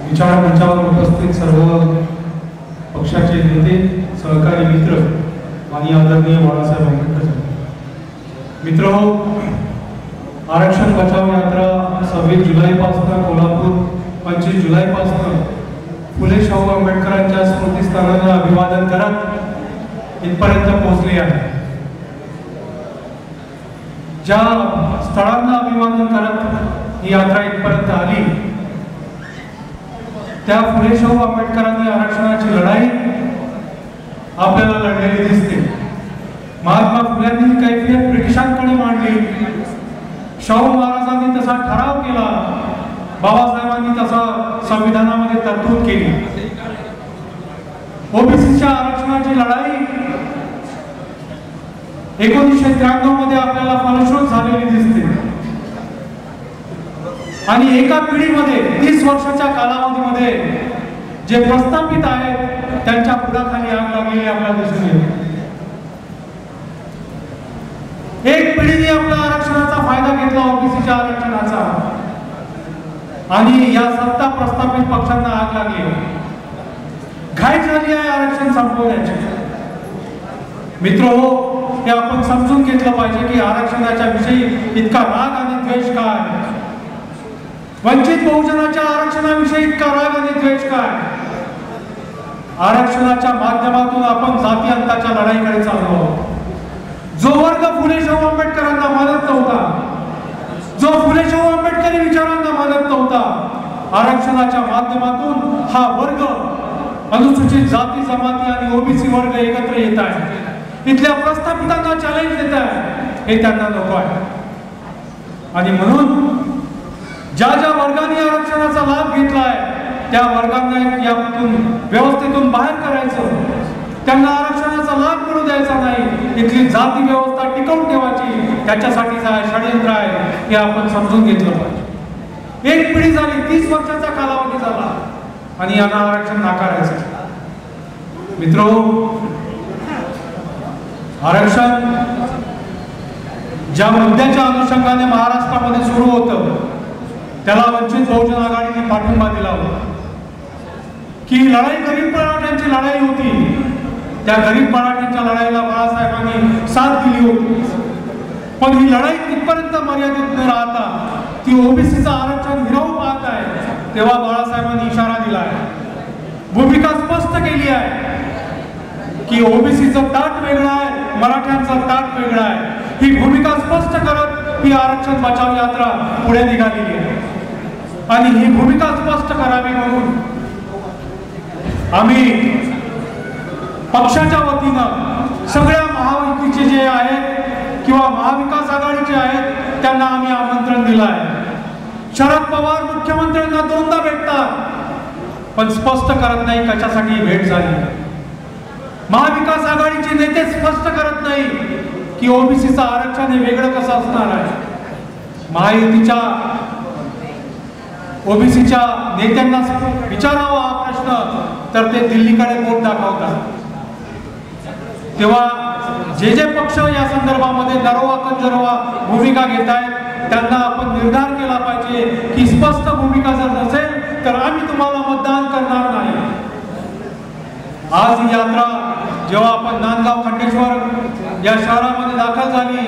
विचार मंचावर उपस्थित सर्व पक्षाचे नेते, सहकारी मित्र आणि आदरणीय बाळासाहेब आंबेडकर मित्रहो, आरक्षण बचाव यात्रा 26 जुलैपासून कोल्हापूर, 25 जुलैपासून फुले शाहू आंबेडकरांच्या स्मृतीस्थानाला अभिवादन करत इथपर्यंत पोहोचली आहे। ज्या स्थळांना अभिवादन करत ही यात्रा इथपर्यंत आली, त्या फुले शाहू आंबेडकरांनी आरक्षणाची लढाई आपल्याला लढलेली दिसते। महात्मा फुल्यांनी कैफियत ब्रिटिशांकडे मांडली, शाहू महाराजांनी तसा ठराव केला, बाबासाहेबांनी तसा संविधानामध्ये तरतूद केली। ओबीसीच्या आरक्षणाची लढाई 1993 मध्ये आपल्याला फलश्रुत झालेली दिसते आणि एका पिढीमध्ये 30 वर्षाच्या कालावधीमध्ये जे प्रस्थापित आहेत त्यांच्या पुढाखाली आग लागलेली आपल्याला दिसून येते। एक पिढीने आपल्या आरक्षणाचा फायदा घेतला, ओबीसीच्या आरक्षणाचा, आणि या सत्ता प्रस्थापित पक्षांना आग लागली, घाई झाली आहे आरक्षण संपवण्याची। मित्रहो, हे आपण समजून घेतलं पाहिजे की आरक्षणाच्या विषयी इतका राग आणि द्वेष काय, वंचित बहुजनाच्या आरक्षणाविषयी इतका राग आणि द्वेष काय। आरक्षणाच्या माध्यमातून आपण जाती अंताच्या लढाईकडे चाललो आहोत। जो वर्ग फुले शाहू आंबेडकरांना मानत नव्हता, जो फुले शाहू आंबेडकरी विचारांना मानत नव्हता, आरक्षणाच्या माध्यमातून हा वर्ग अनुसूचित जाती जमाती आणि ओबीसी वर्ग एकत्र येत आहे, इथल्या प्रस्थापितांना चॅलेंज देत आहे, हे त्यांना नको आहे। आणि म्हणून ज्या ज्या वर्गाने आरक्षणाचा लाभ घेतलाय त्या वर्गांना यातून व्यवस्थेतून बाहेर करायचं, त्यांना आरक्षणाचा लाभ मिळू द्यायचा नाही, इथली जाती व्यवस्था टिकवून ठेवायची, त्याच्यासाठीचा षडयंत्र आहे, हे आपण समजून घेतलं पाहिजे। एक पिढी झाली, 30 वर्षाचा कालावधी झाला आणि यांना आरक्षण नाकारायचं। मित्रो, आरक्षण ज्या मुद्द्याच्या अनुषंगाने महाराष्ट्रामध्ये सुरू होतं त्याला वंचित बहुजन आघाडीने पाठिंबा दिला होता की लढाई गरीब मराठ्यांची लढाई होती, त्या गरीब मराठ्यांच्या लढाईला बाळासाहेबांनी साथ दिली होती, पण ही लढाई कितपर्यंत मर्यादित न राहता ती ओबीसीचं आरक्षण हिरावू पाहत आहे, तेव्हा बाळासाहेबांनी इशारा दिला आहे, भूमिका स्पष्ट केली आहे की ओबीसीचं ताट वेगळं आहे, मराठ्यांचं ताट वेगळं आहे। ही भूमिका स्पष्ट करत ही आरक्षण बचाव यात्रा पुढे निघालेली आहे आणि ही भूमिका स्पष्ट करावी म्हणून आम्ही पक्षाच्या वतीनं सगळ्या महायुतीचे जे आहेत किंवा महाविकास आघाडीचे आहेत त्यांना आम्ही आमंत्रण दिलं आहे। शरद पवार मुख्यमंत्र्यांना 2दा भेटतात पण स्पष्ट करत नाही कशासाठी भेट झाली। महाविकास आघाडीचे नेते स्पष्ट करत नाही की ओबीसीचं आरक्षण हे वेगळं कसं असणार आहे। महायुतीच्या ओबीसीच्या नेत्यांना विचारावा हा प्रश्न तर ते दिल्लीकडे बोट दाखवतात। तेव्हा जे जे पक्ष या संदर्भामध्ये नरोवा कंजरोवा भूमिका घेत आहेत त्यांना आपण निर्धार केला पाहिजे की स्पष्ट भूमिका जर नसेल तर आम्ही तुम्हाला मतदान करणार नाही। आज ही यात्रा जेव्हा आपण नांदगाव खंडेश्वर या शहरामध्ये दाखल झाली,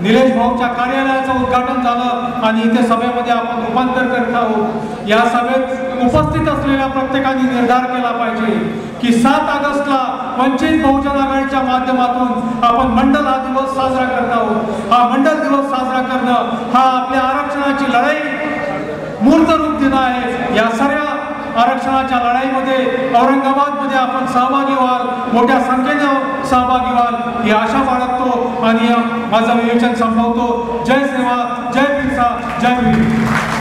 निलेश भाऊच्या कार्यालयाचं उद्घाटन झालं आणि इथे सभेमध्ये आपण रूपांतर करत आहोत। या सभेत उपस्थित असलेल्या प्रत्येकाने निर्धार केला पाहिजे की 7 ऑगस्टला वंचित बहुजन आघाडीच्या माध्यमातून आपण मंडल हा दिवस साजरा करत आहोत। हा मंडल दिवस साजरा करणं हा आपल्या आरक्षणाची लढाई मूर्त रूप देणं आहे। या सर्व आरक्षणाच्या लढाईमध्ये औरंगाबादमध्ये आपण सहभागी व्हाल, मोठ्या संख्येने सहभागी व्हाल ही आशा बाळगतो आणि माझं विवेचन संपवतो। जय सेवा, जय बिरसा, जय वीर।